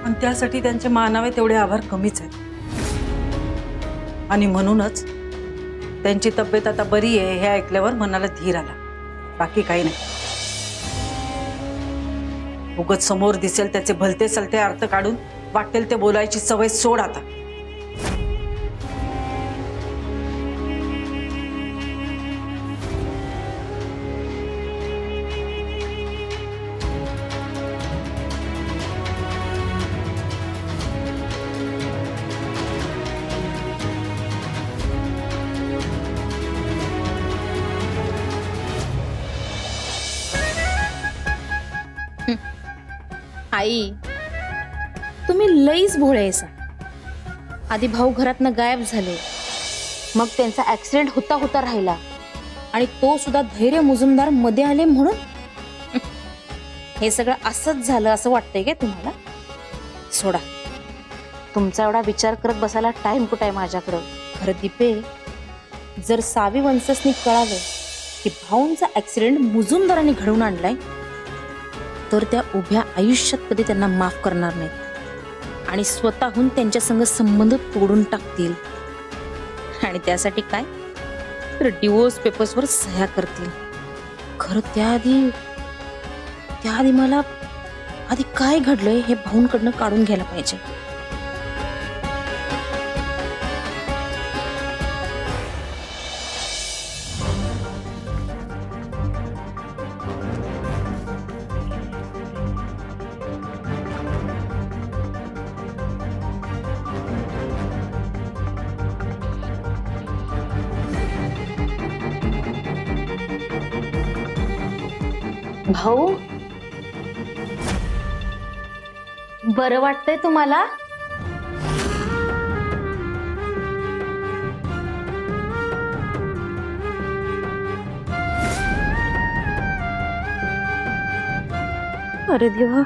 आणि त्यासाठी त्यांचे मानावे तेवढे आभार कमीच आहेत. आणि म्हणूनच त्यांची तब्येत आता बरी आहे हे ऐकल्यावर मनाला धीर आला, बाकी काही नाही. उगाच समोर दिसेल त्याचे भलते सलते अर्थ काढून वाटेल ते बोलायची सवय सोड आता. आई, तुम्ही लईच भोळेसा. आधी भाऊ घरातनं गायब झाले, मग त्यांचा ऍक्सिडेंट होता होता राहिला आणि तो सुद्धा धैर्य मुजुमदार मध्ये आले म्हणून हे सगळं असंच झालं असं वाटतंय काय तुम्हाला? सोडा, तुमचा एवढा विचार करत बसायला टाइम कुठे आहे माझ्याकडं. खरं दीपे, जर सावी वंशसनी कळालं की भाऊंचा ऍक्सिडेंट मुजुमदारांनी घडवून आणलाय तर त्या उभ्या आयुष्यात कधी त्यांना माफ करणार नाहीत आणि स्वतःहून त्यांच्या संग संबंध तोडून टाकतील. आणि त्यासाठी काय तर डिवोर्स पेपर्सवर सह्या करतील. खरं त्याआधी मला आधी काय घडलंय हे भाऊंकडनं काढून घ्यायला पाहिजे. भाऊ, बरं वाटतंय तुम्हाला? अरे देवा,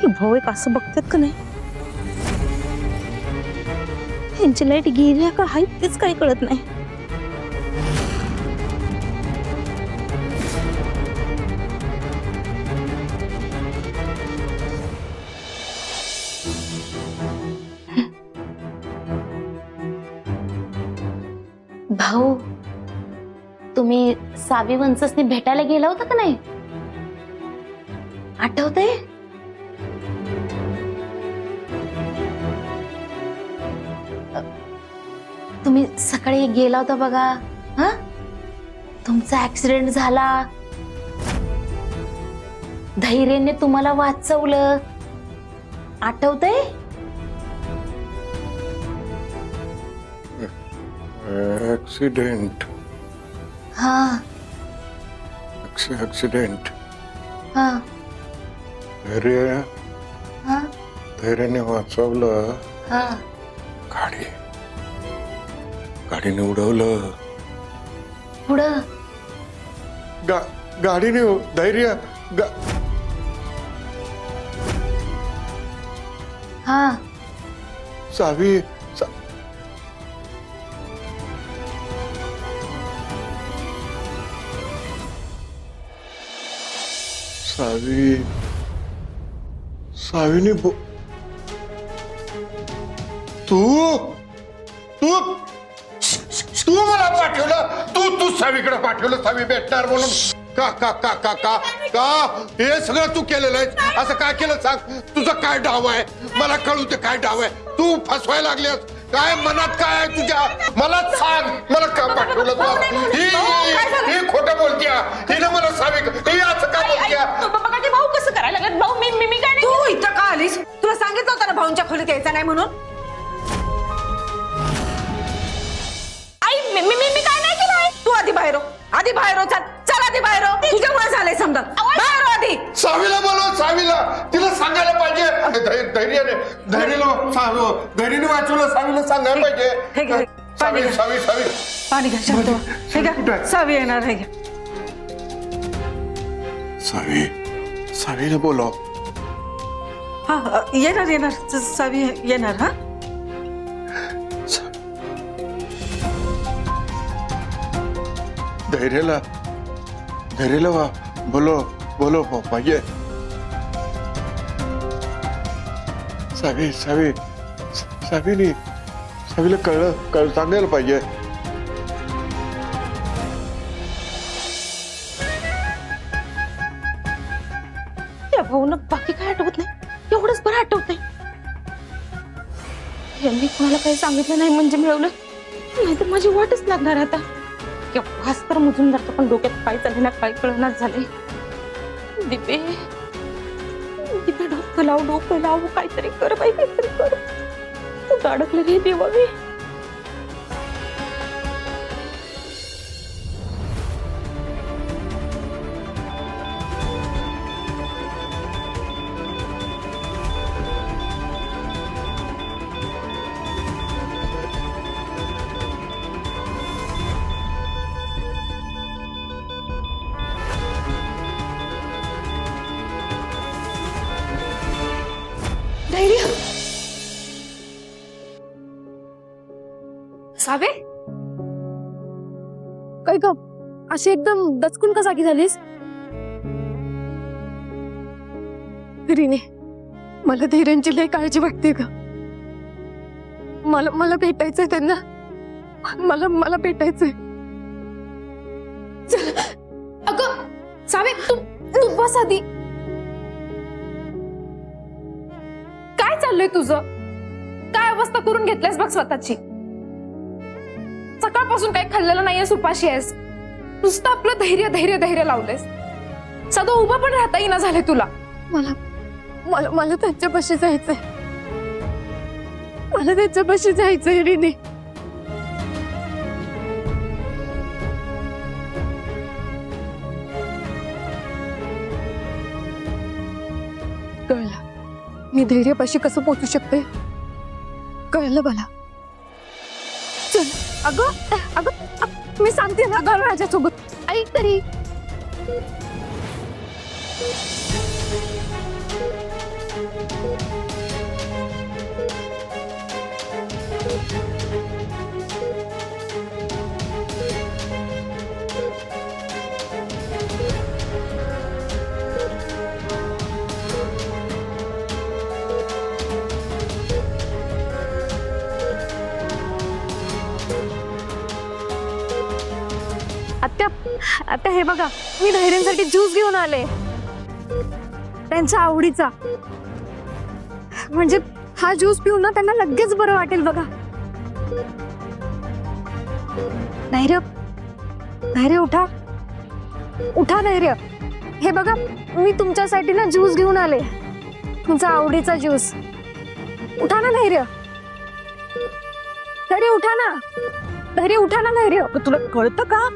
हे भाऊ एक असं बघतात का नाही? यांची लाईट गेल्या का हाय तेच काही कळत नाही. भाऊ, तुम्ही सावी वंशसनी भेटायला गेला होता का नाही? आठवतंय? तुम्ही सकाळी गेला होता बघा. हा, तुमचा ऍक्सिडेंट झाला, धैर्याने तुम्हाला वाचवलं. आठवतंय? एक्सीडेंट. हा एक्सीडेंट. हा हा धैर्याने वाचवलं. हा. गाडीने उडवलं. पुढं गाडीने धैर्य हा. सावी सावीने तू मला पाठवलं. तू सावीकडे पाठवलं, सावी भेटणार म्हणून. का का का का का का हे सगळं तू केलेलं आहे? असं काय केलं सांग? तुझा काय डाव आहे मला कळू दे. काय डाव आहे? तू फसवायला लागलीस काय? मनात काय आहे तुझ्या? मला सांग, मला का पाठवलं तू? ही खोटं बोलतीया. हिने मला सावी ही असं का बोलतीया? भाऊ कसं करायला लागत? भाऊ मी काय तू इथं का आलीस? तुला सांगितलं होतं ना भाऊंच्या खोलीत यायचं नाही म्हणून. आई, मी काय नाही केलं. तू आधी बाहेर हो, आधी बाहेर हो. चल आधी बाहेर हो. तुझ्यामुळे झालंय समजा. बाहेर हो आधी. सावीला बोलव, सावीला. तिला सांगायला पाहिजे. धैर्याने वाचवलं, सावीला सांगायला पाहिजे. हे घे, पाणी घ्या. सावी पाणी घ्या, शांत व्हा. हे घ्या, सावी येणार. हे घ्या. सावीला बोलव. हा, येणार सावी येणार. हा, धैर्याला बोलो पाहिजे. सावीला कळलं सांगायला पाहिजे. त्या भाऊनं बाकी काय आठवत नाही, एवढंच बरं आठवत नाही. यांनी कोणाला काही सांगितलं नाही म्हणजे मिळवलं, नाही तर माझी वाटच लागणार आता. भास्कर मुजुमदारचं पण डोक्यात काय चालले ना काय कळणार झाले. दीपे दीपे डोकं लाव काहीतरी कर बाई, काहीतरी कर. तू अडकले रे देवा मी. धैर्य सावे काय ग अशी एकदम दचकून का जागी झालीस? रिने मला धैर्यांची लय काळजी वाटते ग. मला भेटायचंय त्यांना, मला भेटायचंय. अगं सावे तू बस आधी. काय चाललंय तुझं? काय अवस्था करून घेतल्यास बघ स्वतःची. सकाळपासून काही खाल्लेलं नाहीये, उपाशी आहेस. नुसतं आपलं धैर्य धैर्य धैर्य लावलेस. साधं उभं पण राहता येईना झालंय तुला. मला त्यांच्यापाशी जायचंय. मला त्यांच्यापाशी जायचंय रिने. कळलं मी धैर्यापाशी कसं पोचू शकते. कळलं मला. चल अगं मी सांगते ना ग माझ्यासोबत ऐक तरी. आता हे बघा मी धैर्यांसाठी ज्यूस घेऊन आले, त्यांच्या आवडीचा. म्हणजे हा ज्यूस पिऊन ना त्यांना लगेच बरं वाटेल बघा. धैर्य उठा धैर्य. हे बघा मी तुमच्यासाठी ना ज्यूस घेऊन आले, तुमचा आवडीचा ज्यूस. उठा ना धैर्य उठा ना धैर्य. तुला कळतं का